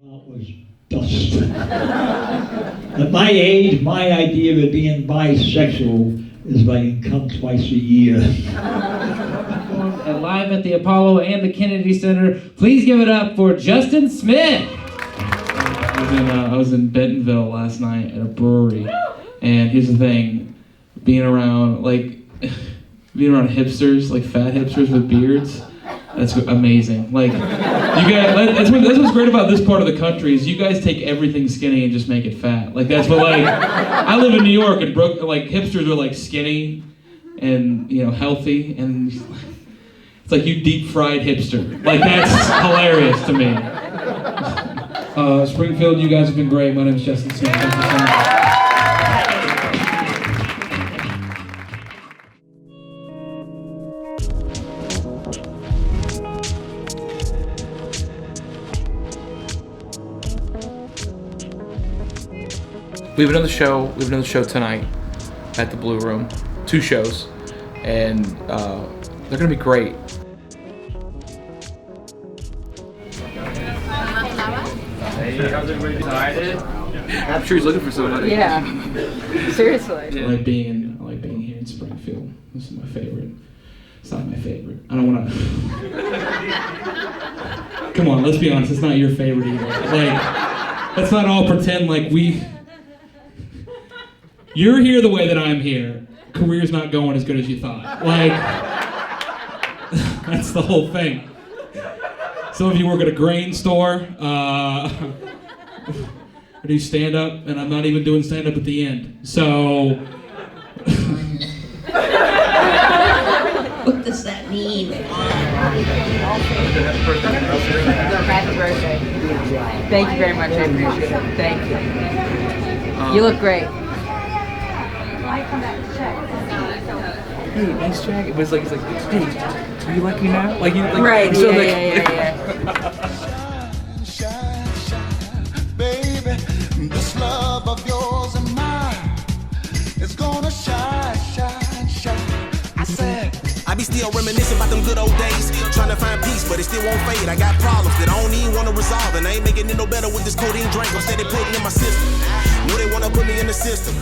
Well, it was dust. At my age, my idea of it being bisexual is if I can come twice a year. And live at the Apollo and the Kennedy Center, please give it up for Justin Smith. I was in Bentonville last night at a brewery, and here's the thing: being around hipsters, like fat hipsters with beards. That's amazing. Like, you guys, that's what's great about this part of the country is you guys take everything skinny and just make it fat. Like, that's what, like, I live in New York and hipsters are like skinny and, healthy, and it's like you deep fried hipster. Like, that's hilarious to me. Springfield, you guys have been great. My name is Justin Smith. Thank you so much. We have another show tonight at the Blue Room. 2 shows, and they're gonna be great. Hey, how's everybody excited? I'm sure he's looking for somebody. Yeah. Seriously. I like being here in Springfield. This is my favorite. It's not my favorite. I don't wanna Come on, let's be honest, it's not your favorite either. Like, let's not all pretend like you're here the way that I'm here. Career's not going as good as you thought. Like, that's the whole thing. Some of you work at a grain store. I do stand-up, and I'm not even doing stand-up at the end. So... What does that mean? Happy birthday. Thank you very much. I appreciate it. Thank you. You look great. Hey, nice jacket. But it's like, hey, are you lucky now? Like, right, so yeah. Baby, this love of yours and mine is gonna shine. I said, I be still reminiscing about them good old days, trying to find peace, but it still won't fade. I got problems that I don't even want to resolve, and I ain't making it no better with this codeine drink. I'm steady putting in my system. Know they want to put me in the system,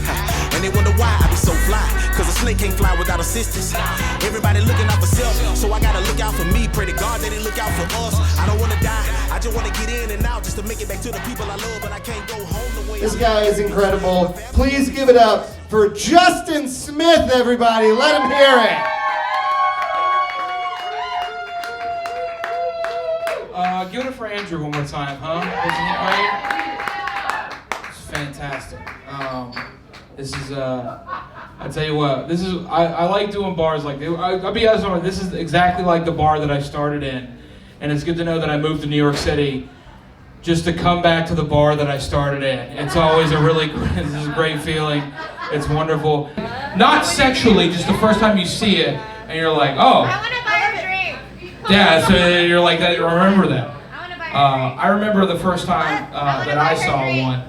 and they wonder why I be so fly, cause a snake can't fly without assistance. Everybody looking out for self, so I gotta look out for me. Pray to God that they look out for us. I don't want to die, I just want to get in and out, just to make it back to the people I love, but I can't go home the way This guy is incredible. Please give it up for Justin Smith, everybody. Let him hear it. Give it up for Andrew one more time, huh? Isn't it great? It's fantastic. This is, I tell you what, I like doing bars like this. I'll be honest with you, this is exactly like the bar that I started in. And it's good to know that I moved to New York City just to come back to the bar that I started in. It's always this is a great feeling. It's wonderful. Not sexually, just the first time you see it, and you're like, oh. I want to buy a drink. Yeah, so you're like that. Remember that. I want to buy a drink. I remember the first time that I saw one.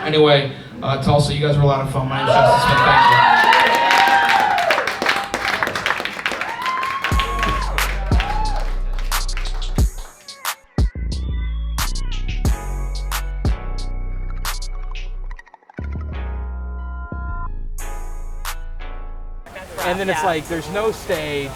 Anyway, Tulsa, you guys were a lot of fun. My name's Justin Smith. Thank you. And then it's like, there's no stage,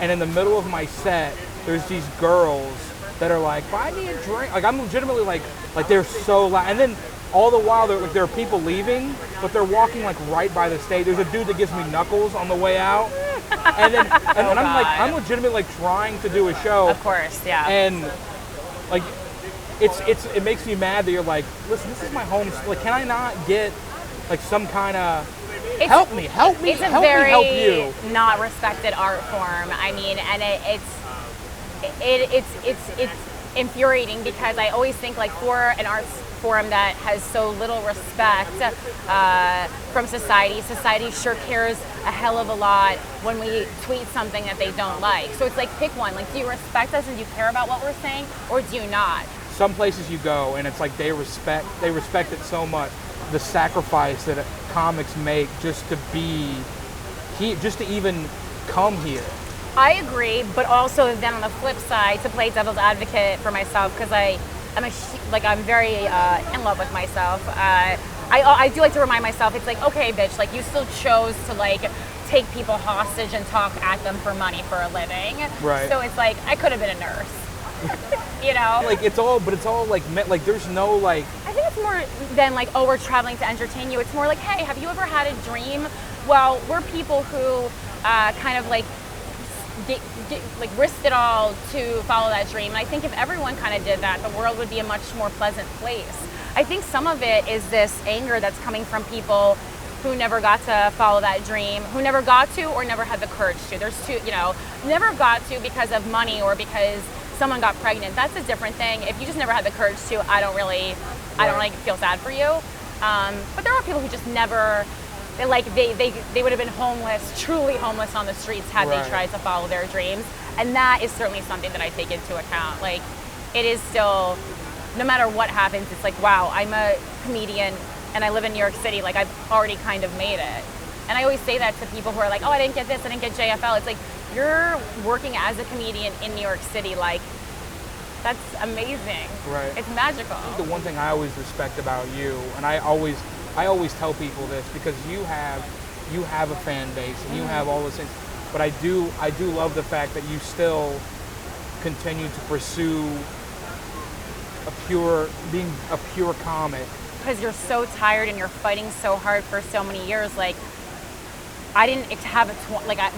and in the middle of my set, there's these girls that are like, buy me a drink. Like, I'm legitimately like they're so loud. And then all the while, there are people leaving, but they're walking like right by the stage. There's a dude that gives me knuckles on the way out. And then, and I'm legitimately like trying to do a show. Of course, yeah. And like, it makes me mad that you're like, listen, this is my home. Like, can I not get like some kind of, help me, It's a help me very help you. not respected art form. I mean, and it's infuriating because I always think like for an arts form that has so little respect from society sure cares a hell of a lot when we tweet something that they don't like. So it's like, pick one. Like, do you respect us and do you care about what we're saying, or do you not? Some places you go and it's like they respect it so much, the sacrifice that comics make just to be here, just to even come here. I agree, but also then on the flip side, to play devil's advocate for myself, because I I'm very in love with myself. I do like to remind myself, it's like, okay, bitch, like you still chose to like take people hostage and talk at them for money for a living. Right. So it's like, I could have been a nurse, you know? Like it's all like like there's no like. I think it's more than like, oh, we're traveling to entertain you. It's more like, hey, have you ever had a dream? Well, we're people who kind of like like risked it all to follow that dream. And I think if everyone kind of did that, the world would be a much more pleasant place. I think some of it is this anger that's coming from people who never got to follow that dream, who never got to or never had the courage to. There's two, you know, never got to because of money or because someone got pregnant. That's a different thing. If you just never had the courage to, I don't really feel sad for you. But there are people who just never, they would have been homeless, truly homeless on the streets had they tried to follow their dreams. And that is certainly something that I take into account. Like, it is still, no matter what happens, it's like, wow, I'm a comedian and I live in New York City, like I've already kind of made it. And I always say that to people who are like, oh, I didn't get this, I didn't get JFL. It's like, you're working as a comedian in New York City, like, that's amazing. Right. It's magical. I think the one thing I always respect about you, and I always tell people this, because you have a fan base and you have all those things, but I do love the fact that you still continue to pursue being a pure comic. Because you're so tired and you're fighting so hard for so many years. Like, I didn't have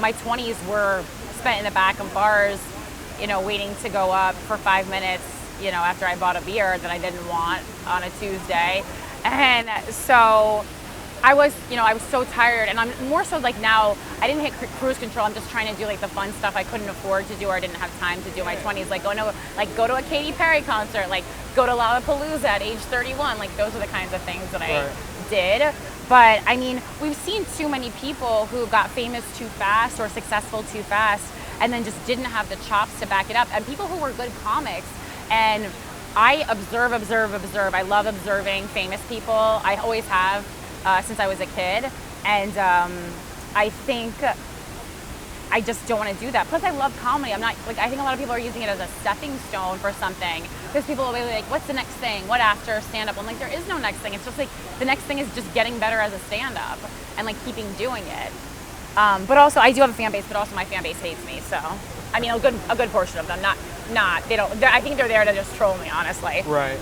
my 20s were spent in the back of bars, you know, waiting to go up for 5 minutes, you know, after I bought a beer that I didn't want on a Tuesday. And so I was so tired, and I'm more so like now, I didn't hit cruise control. I'm just trying to do like the fun stuff I couldn't afford to do or I didn't have time to do in my 20s, like go to a Katy Perry concert, like go to Lollapalooza at age 31. Like those are the kinds of things that I did. But I mean, we've seen too many people who got famous too fast or successful too fast and then just didn't have the chops to back it up. And people who were good comics, and I observe. I love observing famous people. I always have since I was a kid. And I think I just don't want to do that. Plus, I love comedy. I'm not like, I think a lot of people are using it as a stepping stone for something, because people will be like, what's the next thing? What after stand-up? I'm like, there is no next thing. It's just like the next thing is just getting better as a stand-up and like keeping doing it. But also, I do have a fan base, but also my fan base hates me. So, I mean, a good portion of them. Not. They don't. I think they're there to just troll me, honestly. Right.